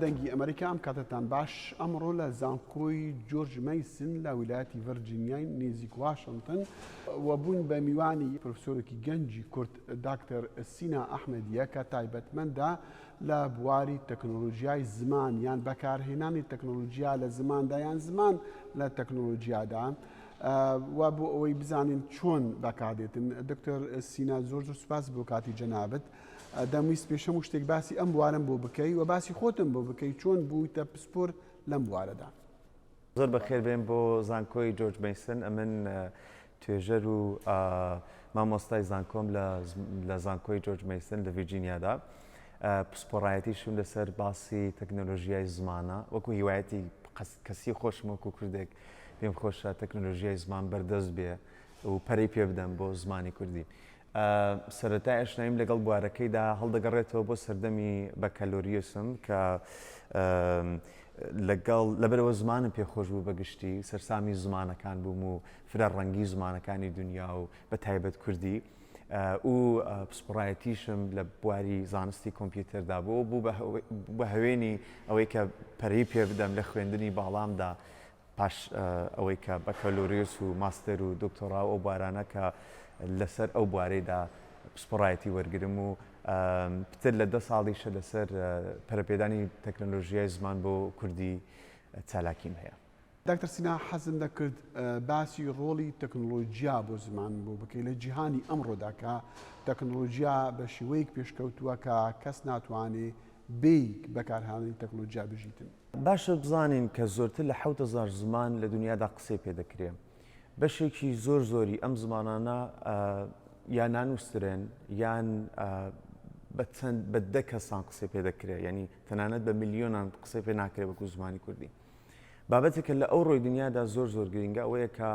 دەنگی ئەمریکا ئەم کاتتان باش ئەمڕۆ لە زانکۆی جۆرج مەیسن لە ویلایەتی ڤەرجینیای نێزیک واشنگتن و بوون بە میوانی پرۆفسۆرێکی گەنجی کورد داکتەر سینا ئەحمەدیە کە تایبەتمەندە لە بواری تەکنۆلۆژیای زمان یان بەکارهێنانی تەکنۆلۆژیا لە زماندا یان زمان لە تەکنۆلۆژیادا و بۆ ئەوەی بزانین چۆن بەکاردێتن. دکتۆر سینا زۆر سوپاس بۆ کاتی جەنابەت. دەمویست پێشەم و شتێک باسی ئەم بوارم بۆ بکەی و باسی خۆتم بۆ بکەی چۆن بوویتە پسپۆر لەم بوارەدا. زۆر بەخێر بێن بۆ زانکۆی جۆرج مەیسن. ئەمن توێژەر و مامۆستای زانکۆم لە زانکۆی جۆرج مەیسن لە ڤیرجینیادا. پسپۆڕایەتیشم لەسەر باسی تەکنۆلۆژیای زمانە وەکو هیوایەتی کەسی خۆشم وەکو کوردێک پێم خۆشە تەکنۆلۆژیای زمان بەردەست بێ و پەرەی پێ بدەم بۆ زمانی کوردی. سەرەتای ئەشنایم لەگەڵ بوارەکەیدا هەڵدەگەڕێتەوە بۆ سەردەمی بەکەلۆریوسم کە لەبەرەوە زمانم پێخۆش بوو بەگشتی سەرسامی زمانەکان بووم و فرە ڕەنگی زمانەکانی دنیا و بە تایبەت کوردی و پسپۆڕایەتیشم لە بواری زانستی کۆمپیوتەردا بوو بە هەوێنی ئەوەی کە پەرەی پێ بدەم لە خوێندنی باڵامدا پاش ئەوەی کە بەکەلۆریوس و ماستەر و دکتۆرا و ئەو بوارانە کە لەسەر ئەو بوارەیدا پسپۆڕایەتی وەرگرم و پتر لە 10 ساڵیشە لەسەر پەرەپێدانی تەکنۆلۆژیای زمان بۆ کوردی چالاکیم هەیە. دکتۆر سینا حەزم دەکرد باسی ڕۆڵی تەکنۆلۆژیا بۆ زمان بۆ بکەی لە جیهانی ئەمڕۆدا کە تەکنۆلۆژیا بە شێوەیەک پێشکەوتووە کە کەس ناتوانێت بێیک بەکارهێنانی تەکنۆلۆژیا بژیتن. باشە بزانین کە زۆرتر لە 7000 زمان لە دنیادا قسەی پێ دەکرێت. بەشێکی زۆری ئەم زمانانە یان نانووسرێن یان بە 10 کەسان قسەی پێ دەکرێت، یعنی تەنانەت بە میلیۆنان قسەی پێ ناکرێت وەکو زمانی کوردی. بابەتێکە لە ئەو ڕۆی دنیادا زۆر گرنگە ئەوەیە کە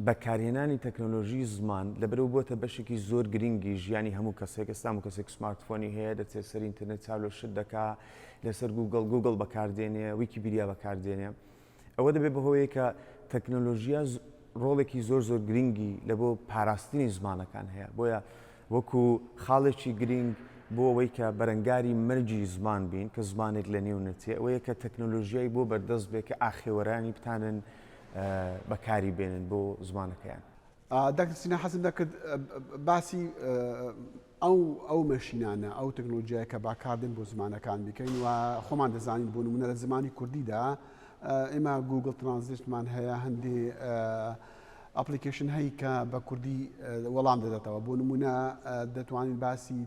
بەکارهێنانی تەکنۆلۆژی زمان لەبەرەوە بۆتە بەشێکی زۆر گرنگی ژیانی هەموو کەسێک. ئێستا هەموو کەسێک سمارتفۆنی هەیە، دەچێت سەر ئینتەرنێت چاودێشت دەکات، لەسەر گوگل بەکاردێنێ، ویکیپیدیا بەکاردێنێ. ئەوە دەبێت بەهۆیە کە تەکنۆلۆژیا ڕۆڵێکی زۆر گرنگی لە بۆ پاراستنی زمانەکان هەیە. بۆیە وەکو خاڵێکی گرنگ بۆ ئەوەی کە بەرەنگاری مەرجی زمان بین کە زمانێک لە نێو نەچێ، ئەوەیە کە تەکنۆلۆژیای بۆ بەردەست بێت کە ئاخێوەرانی بتانن بەکاری بێنن بۆ زمانەکەیان. دکتۆر سینا حەزم دەکرد باسی ئەو مەشینانە ئەو تەکنۆلۆژیای کە باکاردن بۆ زمانەکان بکەین و خۆمان دەزانین بۆ نمونە لە زمانی کوردیدا ئێمە گوگل ترانزلیتمان هەیە، هەندێ ئەپلیکیشن هەیە کە بە کوردی وەڵام دەداتەوە. بۆ نمونە دەتوانین باسی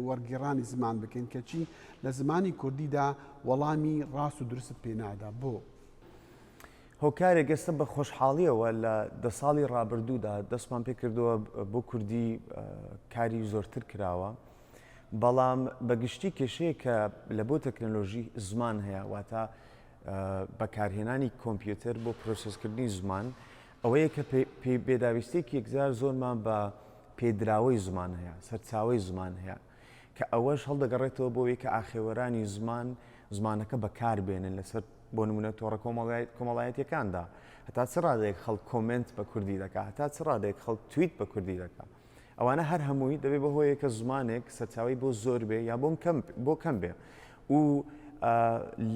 وەرگێڕانی زمان بکەین کەچی لە زمانی کوردیدا وەڵامی ڕاست و درست پێ نادا. بۆ هۆکارێک ئێستا بە خۆشحاڵیەوە لە 10 ساڵی ڕابردوودا دەستمان پێ کردووە بۆ کوردی کاری زۆرتر کراوە، بەڵام بەگشتی کێشەیە کە لە بۆ تەکنۆلۆژی زمان هەیە، واتە بەکارهێنانی کۆمپیوتەر بۆ پرۆسسکردنی زمان، ئەوەیە کە پێداویستێکی یەکجار زۆرمان بە پێدراوەی زمان هەیە، سەرچاوەی زمان هەیە، کە ئەوەش هەڵدەگەڕێتەوە بۆ ئەوەی کە ئاخێوەرانی زمانەکە بەکاربێنن لەسەر بۆ نمونە تۆڕە کۆمەڵایەتیەکاندا. هەتا چ ڕادێک خەڵک کۆمنت بە کوردی دەکات، هەتا چ ڕادێک خەڵک تویت بە کوردی دەکات. ئەوانە هەر هەمووی دەبێت بەهۆیە کە زمانێک سەرچاوی بۆ زۆر بێ یا بۆ کەم بێ و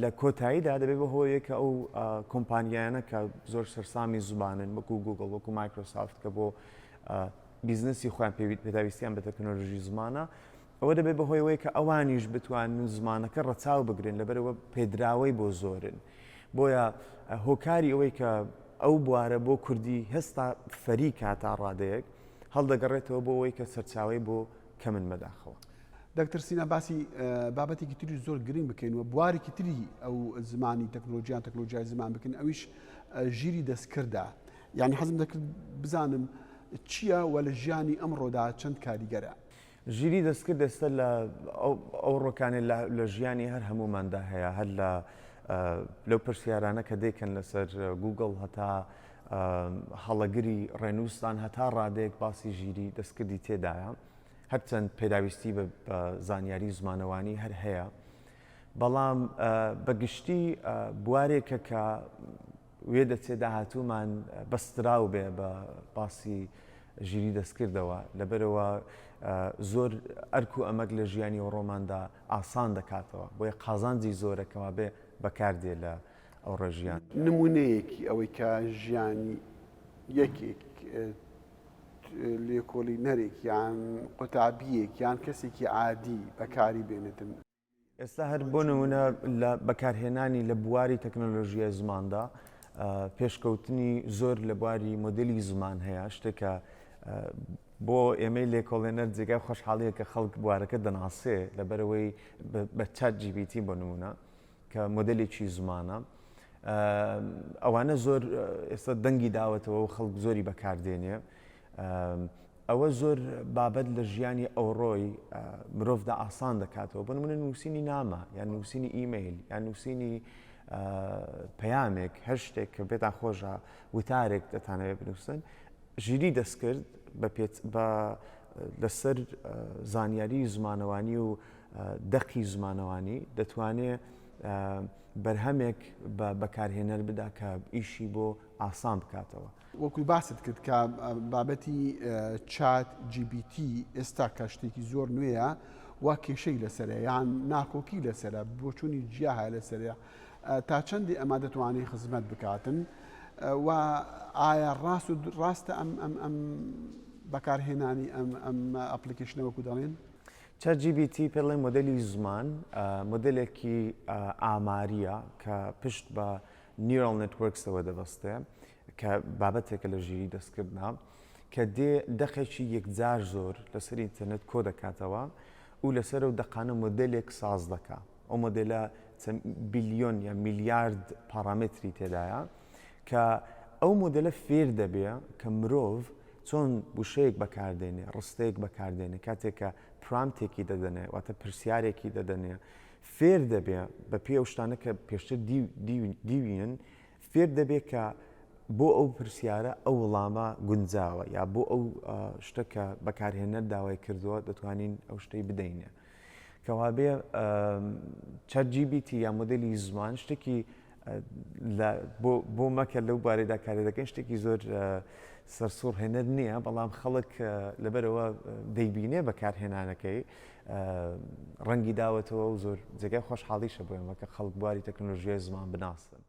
لە کۆتاییدا دەبێت بەهۆیە کە ئەو کۆمپانیایانە کە زۆر سەرسامی زبانن وەکو گوگل وەکو مایکرۆسافت کە بۆ بیزنسی خۆیان پێداویستیان بە تەکنۆلۆژی زمانە، ئەوە دەبێت بەهۆیەوەی کە ئەوانیش بتوانن زمانەکە ڕەچاو بگرن لەبەرەوە پێدراوەی بۆ زۆرن. بۆیە هۆکاری ئەوەی کە ئەو بوارە بۆ کوردی هێستا فەری کاتا ڕادەیەک هەڵدەگەڕێتەوە بۆ ئەوەی کە سەرچاوی بۆ کەمن بەداخەوە. دکتۆر سینا باسی بابەتێکی تری زۆر گرنگ بکەین و بوارێکی تری ئەو زمانی تەکنۆلۆژیای زمان بکەین، ئەویش ژیری دەستکردە. یعنی حەزم دەکرد بزانم چییە و لە ژیانی ئەمڕۆدا چەند کاریگەرە. ژیری دەستکرد ئێستا لە ئەو ڕۆکانێ لە ژیانی هەر هەموماندا هەیە، هەر لەو پرسیارانە کە دەیکەن لەسەر گوگل هەتا هەڵەگری ڕێنووسان هەتا ڕادەیەک باسی ژیری دەستکردی تێدایە، هەرچەند پێداویستی بە زانیاری زمانەوانی هەر هەیە، بەڵام بەگشتی بوارێکە کە وێ دەچێت داهاتوومان بەستراو بێ بە باسی ژیری دەستکردەوە لەبەرەوە زۆر ئەرک و ئەمەک لە ژیانی ڕۆماندا ئاسان دەکاتەوە بۆیە قازانجی زۆرەکەەوە بێ بەکاردێ لە ئەو ڕێژیان. نمونەیەکی ئەوەی کە ژیانی یەکێک لێکۆڵینەرێک یان قوتابیەک یان کەسێکی عادی بەکاری بێنێتن. ئێستا هەر بۆ نمونە لە بەکارهێنانی لە بواری تەکنۆلۆژیای زماندا پێشکەوتنی زۆر لە بواری مۆدلی زمان هەیە شتێکە بۆ ئێمەی لێکۆڵێنەر جێگای خۆشحاڵیە کە خەڵک بوارەکە دەناسێ لەبەرەوەی بە چات جیبیتی بۆ نمونە کە مۆدلێکی زمانە ئەوانە زۆر ئێستا دەنگی داوەتەوە و خەڵک زۆری بەکاردێنێ ئەوە زۆر بابەت لە ژیانی ئەوڕۆی مرۆڤدا ئاسان دەکاتەوە بۆ نمونە نووسینی نامە یان نووسینی ئیمەیل یان نووسینی پەیامێک هەر شتێک کە بێتان خۆشە وتارێک دەتانەوێت بنووسن ژیری دەستکرد بە لەسەر زانیاری زمانەوانی و دەقی زمانەوانی دەتوانێت بەرهەمێک بە بەکارهێنەر بدا کە ئیشی بۆ ئاسان بکاتەوە. وەکو باست کرد کە بابەتی چات GBT ئێستا کە شتێکی زۆر نوێیە وا کێشەی لەسەرە یان ناکۆکی لەسرە بۆچوونی جیا هەیە لەسەرە تا چەندی ئەمە دەتوانێت خزمەت بکاتن و ئایا ڕاستە ئەم بەکارهێنانی ئەم ئەپلیکیشنەوەکو دەڵێن؟ چات GBT پێڵێ مۆدلی زمان مۆدلێکی ئاماریە کە پشت بە نیورال نێتوەرکسەوە دەبەستێ کە بابەتێکە لە ژیری دەستکردنا کە دەقێکی یەکجار زۆر لەسەر ئینتەرنێت کۆ دەکاتەوە و لەسەر و دەقانە مۆدلێک ساز دەکا ئەو مۆدلە بیلیۆن یا میلیارد پارامتری تێدایە کە ئەو مۆدلە فێر دەبێ کە مرۆڤ چۆن وشەیەک بەکاردێنێ ڕستەیەک بەکاردێنێ کاتێککە پرامتێکی دەدەنێ واتە پرسیارێکی دەدەنێ فێر دەبێ بە پێ ئەو شتانە کە پێشتر دیوینن فێر دەبێت کە بۆ ئەو پرسیارە ئەو وەڵامە گونجاوە یا بۆ ئەو شتەکە بەکارهێنەر داوای کردووە دەتوانین ئەو شتەی بدەینێ کەوا بێ چات GBT یا مۆدلی زمان شتێکی بۆ مەکە لەو بارەیدا کاری دەکەین شتێکی زۆر سەرسوڕهێنەر نییە بەڵام خەڵک لەبەرەوە دەیبینێ بەکارهێنانەکەی ڕەنگی داوەتەوە و زۆر جێگای خۆشحاڵیشە بۆ ئێمە کە خەڵک بواری تەکنۆلۆژیای زمان بناسن.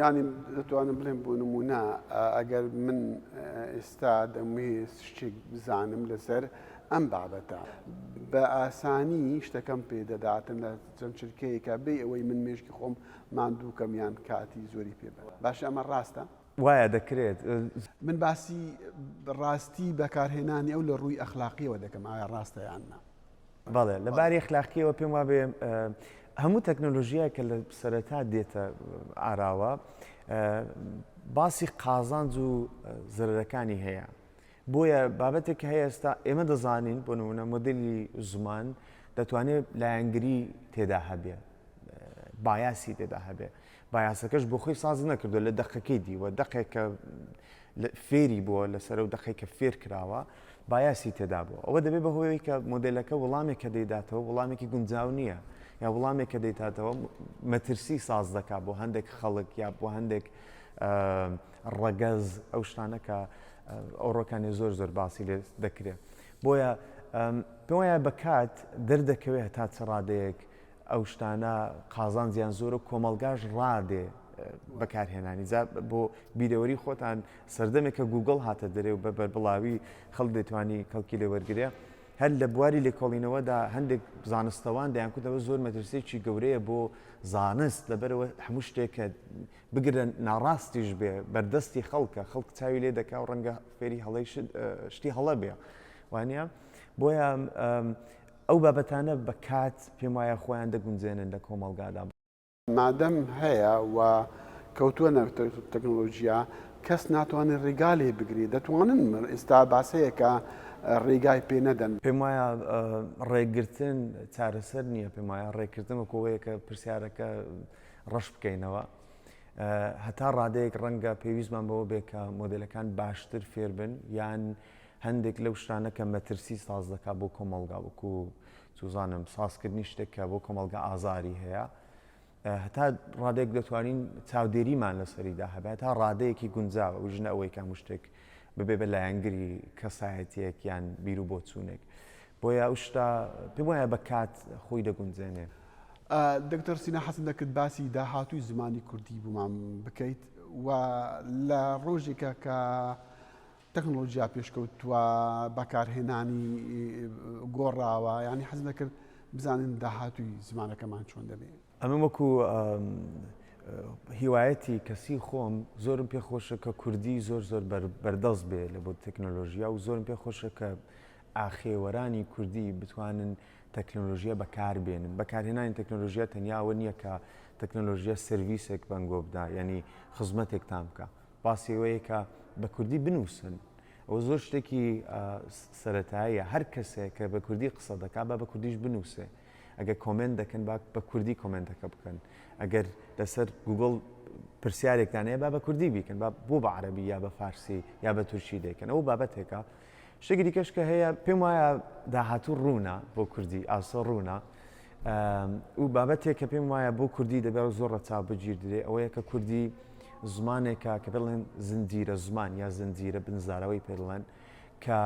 یعنی دەتوانم بڵێم بۆ نمونە ئەگەر من ئێستا دەمویست شتێک بزانم لەسەر ئەم بابەتە بە ئاسانی شتەکەم پێدەداتم لە چەند چرکەیەکە بێ ئەوەی من مێشکی خۆم ماندووکەم یان کاتی زۆری پێبێت. باشە ئەمە ڕاستە؟ وایە دەکرێت. من باسی ڕاستی بەکارهێنانی ئەو لە ڕووی ئەخلاقیەوە دەکەم ئایا ڕاستە یاننا؟ بەڵێ لەباری ئەخلاقیەوە پێم وابێ هەموو تەکنۆلۆژیای کە لە سەرەتا دێتە ئاراوە باسی قازانج و زەرەرەکانی هەیە بۆیە بابەتێک هەیە ئێستا ئێمە دەزانین بۆ نمونە مۆدلی زمان دەتوانێت لایەنگری تێدا هەبێ بایاسی تێدا هەبێ بایاسەکەش بۆ خۆی ساز نەکردو لە دەقەکەی دیوە دەقێکە فێری بووە لەسەر و دەقێکە فێر کراوە بایاسی تێدا بووە ئەوە دەبێت بەهۆی کە مۆدلەکە وەڵامێکە دەیداتەوە وەڵامێکی گونجاو نییە یا وەڵامێکە دەیتاتەوە مەترسی ساز دەکات بۆ هەندێک خەڵک یا بۆ هەندێک ڕەگەز ئەو شتانەکە ئەوڕۆکانی زۆر زۆر باسی لێ دەکرێت بۆیە پێم وایە بەکات دەردەکەوێت هەتا چ ڕادەیەک ئەو شتانە قازانجیان زۆر و کۆمەلگاش ڕادێ بەکارهێنانی بۆ بیدەوەری خۆتان سەردەمێکە گوگڵ هاتە دەرێ و بە بەربڵاوی خەڵک دەتوانی کەڵکی لێ وەرگرێ هەر لە بواری لێکۆڵینەوەدا هەندێک زانستەوان دەیانکوتەوە زۆر مەترسێکی گەورەیە بۆ زانست لەبەرەوە هەموو شتێکە بگرن ناڕاستیش بێ بەردەستی خەڵکە خەڵک چاوی لێ دەکا و ڕەنگە فێری هەڵەی شتی هەڵە بێ وانە بۆیە ئەو بابەتانە بە کات پێم وایە خۆیان دەگونجێنن لە کۆمەڵگادا مادەم هەیە و کەوتووە نەوتە تەکنۆلۆژیا کەس ناتوانێت ڕێگا لێ بگرێت دەتوانن ئێستا باسەیەکە ڕێگای پێ نەدەن پێم وایە ڕێگرتن چارەسەر نییە پێم وایە ڕێکردن وەکەوەیە کە پرسیارەکە ڕەش بکەینەوە هەتا ڕادەیەک ڕەنگە پێویستمان بەوە بێت کە مۆدلەکان باشتر فێر بن یان هەندێک لەو شتانە کە مەترسی ساز دەکات بۆ کۆمەڵگا وەکو توزانم سازکردنی شتێکە بۆ کۆمەڵگا ئازاری هەیە هەتا ڕادێک دەتوانین چاودێریمان لەسەریدا هەبێت تا ڕادەیەکی گونجاوە وژنە ئەوەی کە هەموو شتێک ببێ بە لایەنگری کەسایەتیەک یان بیر و بۆچوونێک بۆیە ئەو شتا پێم وایە بە کات خۆی دەگونجێنێ. دکتۆر سینا حەسن دەکرد باسی داهاتووی زمانی کوردی بوومان بکەیت و لە ڕۆژێکە کە تەکنۆلۆژیا پێشکەوتووە بەکارهێنانی گۆڕاوە ینی حەز دەکرد بزانین داهاتووی زمانەکەمان چۆن دەبێت. ئەمە وەکو هیوایەتی کەسی خۆم زۆرم پێخۆشە کە کوردی زۆر بەردەست بێ لە بۆ تەکنۆلۆژیا و زۆرم پێخۆشە کە ئاخێوەرانی کوردی بتوانن تەکنۆلۆژیە بەکاربێنن. بەکارهێنانی تەکنۆلۆژیا تەنیاوە نییە کە تەکنۆلۆژیە سرویسێک بەنگۆ بدا ینی خزمەتێک تام بکە باسیەوەیە کە بە کوردی بنووسن. ئەوە زۆر شتێکی سەرەتاییە هەر کەسێک کە بە کوردی قسە دەکات بە کوردیش بنووسێ. ئەگەر کۆمنت دەکەن بە کوردی کۆمنتەکە بکەن. ئەگەر لەسەر گوگڵ پرسیارێکدانەیە با بە کوردی بیکەن بۆ بە عەرەبی یا بە فارسی یا بە تورکی دەکەن. ئەو بابەتێکە شتێکی دیکەش کە هەیە پێم وایە داهاتوو ڕوونە بۆ کوردی ئاسۆ ڕوونە و بابەتێک کە پێم وایە بۆ کوردی دەبێت زۆر ڕەچاو بگیر درێ ئەوەیە کە کوردی زمانێکە کە بڵێن زنجیرە زمان یا زنجیرە بنزارەوەی پێ بڵێن کە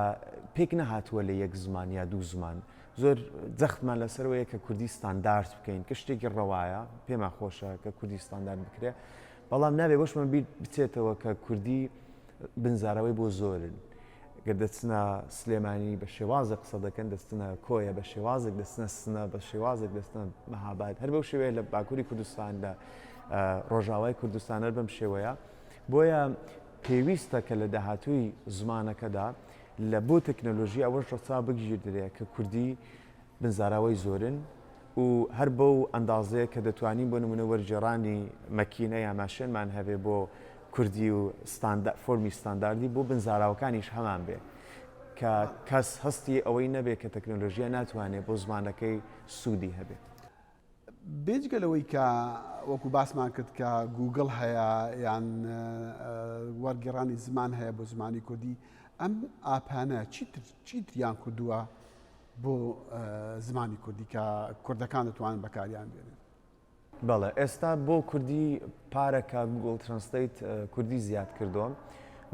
پێک نەهاتووە لە یەک زمان یا دوو زمان. زۆر جەختمان لەسەرەوەیە کە کوردی ستاندارد بکەین کە شتێکی ڕەوایە پێمان خۆشە کە کوردی ستاندارد بکرێ بەڵام نابێ بۆشمان بیر بچێتەوە کە کوردی بنزارەوەی بۆ زۆرن. گەر دەچنە سلێمانی بە شێوازە قسە دەکەن دەستنە کۆیە بە شێوازێک دەستنە سنە بە شێوازێک دەستنە مەهاباد هەر بەو شێوەیە لە باکووری کوردستان لە ڕۆژاوای کوردستانە بەم شێوەیە بۆیە پێویستە کە لە داهاتووی زمانەکەدا لە بۆ تەکنۆلۆژی ئەوەش ڕەچاو بگیر درێ کە کوردی بنزاراوەی زۆرن و هەر بەو ئەندازەیە کە دەتوانین بۆ نمونە وەرجێڕانی مەکینە یا ماشێنمان هەبێ بۆ کوردی و فۆرمی ستانداردی بۆ بنزاراوەکانیش هەمان بێ کە کەس هەستی ئەوەی نەبێت کە تەکنۆلۆژیە ناتوانێت بۆ زمانەکەی سوودی هەبێت. بێجگەلەوەی کە وەکو باسمان کرد کە گوگڵ هەیە یان وەرگێڕانی زمان هەیە بۆ زمانی کوردی ئەم ئاپانە چیتریان کردووە بۆ زمانی کوردی کە کوردەکان دەتوانن بەکاریان بێنن. بەڵێ ئێستا بۆ کوردی پارەکە گوگڵ ترانسلیت کوردی زیاد کردووە.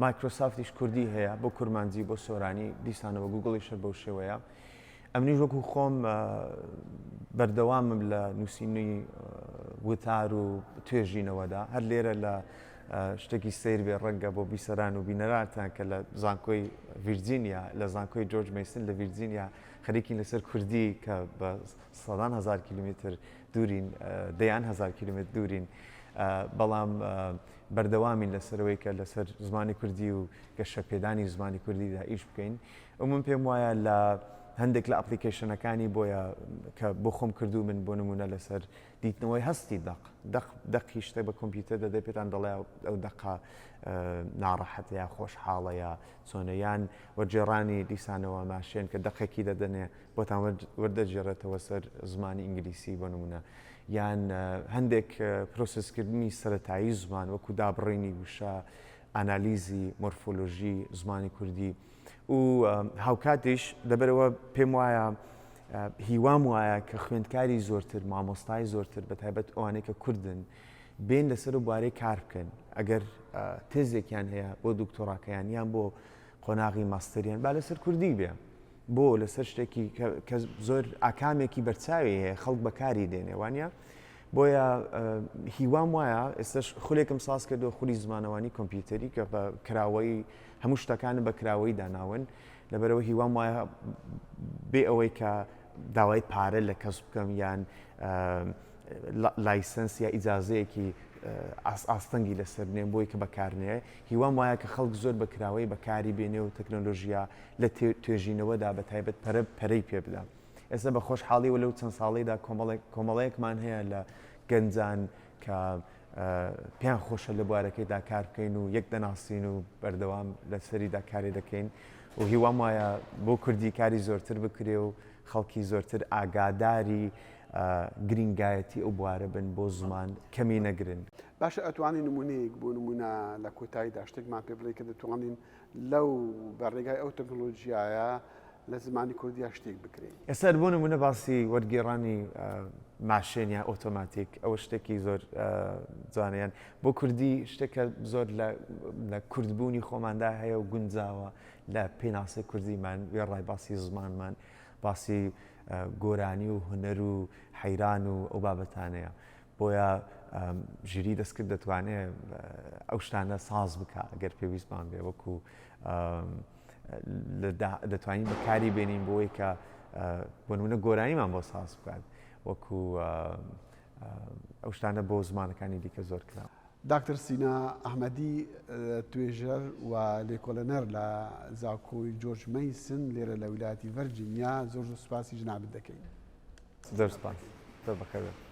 مایکرۆسافتیش کوردی هەیە بۆ کورمانجی بۆ سۆرانی دیسانەوە گوگڵیشە بەو شێوەیە. ئەمنیش وەکو خۆم بەردەوامم لە نووسینی وتار و توێژینەوەدا هەر لێرە لە شتێکی سیر بێ ڕەنگە بۆ بیسەران و بینەراتان کە لە زانکۆی ڤیرجینیا لە زانکۆی جۆرج مەیسن لە ڤیرجینیا خەریکی لەسەر کوردی کە بە سەدان هزار کیلومتر دوورین دەیان هزار کیلومتر دوورین بەڵام بەردەوامین لەسەرەوەی کە لەسەر زمانی کوردی و گەشەپێدانی زمانی کوردیدا ئیش بکەین. ئەومن پێم وایە لە هەندێک لە ئەپلیکیشنەکانی بۆیە کە بۆ خۆم کردو من بۆ نمونە لەسەر دیتنەوەی هەستی دەقی شتێک بە کۆمپیوتەر دەدەی پێتان دەڵێ ئەو دەقا ناڕەحەتە یا خۆشحاڵە یا چۆنەیان وەرجێڕانی دیسانەوە ماشێن کە دەقێکی دەدەنێ بۆتان وەردەجێڕێتەوە سەر زمانی ئینگلیسی بۆ نمونە یان هەندێک پرۆسسکردنی سەرەتایی زمان وەکو دابڕینی وشە ئانالیزی مۆرفۆلۆژی زمانی کوردی و هاوکاتیش دەبەرەوە پێم وایە هیوام وایە کە خوێندکاری زۆرتر مامۆستای زۆرتر بە تایبەت ئەوانەی کە کوردن بێن لەسەر و بوارەی کار بکەن ئەگەر تێزێکیان هەیە بۆ دکتۆراکەیان یان بۆ قۆناغی ماستەریان با لەسەر کوردی بێ بۆ لەسەر شتێکی کە زۆر ئاکامێکی بەرچاوی هەیە خەڵک بەکاری دێنێ وانە بۆیە هیوام وایە ئێستش خولێکم ساز کردەوە خولی زمانەوانی کۆمپیوتەری کە بە کراوەی هەموو شتەکانە بە کراوەی داناون لەبەرەوە هیوام وایە بێ ئەوەی کە داوای پارە لە کەس بکەم یان لایسنس یا ئیجازەیەکی ئاستەنگی لەسەر نێم بۆی کە بەکارنێ هیوام وایە کە خەڵک زۆر بە کراوەی بەکاری بێنێ و تەکنۆلۆژیا لە توێژینەوەدا بە تایبەت پەرەی پێ بدە. ئێستا بە خۆشحاڵیەوە لەو چەند ساڵیدا کۆمەڵەیەکمان هەیە لە گەنجان کە پێیان خۆشە لە بوارەکەیدا کار بکەین و یەک دەناسین و بەردەوام لەسەریدا کاری دەکەین و هیوام وایە بۆ کوردی کاری زۆرتر بکرێ و خەڵکی زۆرتر ئاگاداری گرنگایەتی ئەو بوارە بن بۆ زمان کەمی نەگرن. باشە ئەتوانین نمونەیەک بۆ نمونە لە کۆتاییدا شتێکمان پێ بڵێ کە دەتوانین لەو بەڕێگای ئەو تەکنۆلۆژیایە لە زمانی کوردیا شتێک بکرێن. ئێستا بۆ نمونە باسی وەرگێڕانی ماشێنیا ئۆتۆماتیک ئەوە شتێکی زۆر جوانیان بۆ کوردی شتێکە زۆر لە کوردبوونی خۆماندا هەیە و گونجاوە لە پێناسەی کوردیمان وێڕای باسی زمانمان باسی گۆرانی و هونەر و حەیران و ئەو بابەتانەیە بۆیە ژیری دەستکرد دەتوانێت ئەو شتانە ساز بکە ئەگەر پێویستمان بێ وەکو دەتوانین بەکاری بێنین بۆ ئەوەی کە بۆ نمونە گۆرانیمان بۆ ساز بکات وەکو ئەو شتانە بۆ زمانەکانی دیکە زۆر کراوە. داکتەر سینا ئەحمەدی توێژەر و لێکۆڵەنەر لە زانکۆی جۆرج مەیسن لێرە لە ویلایەتی ڤەرجینیا زۆر سوپاسی ژنابت دەکەین. زۆر سوپاس. زۆر بەخێر بێت.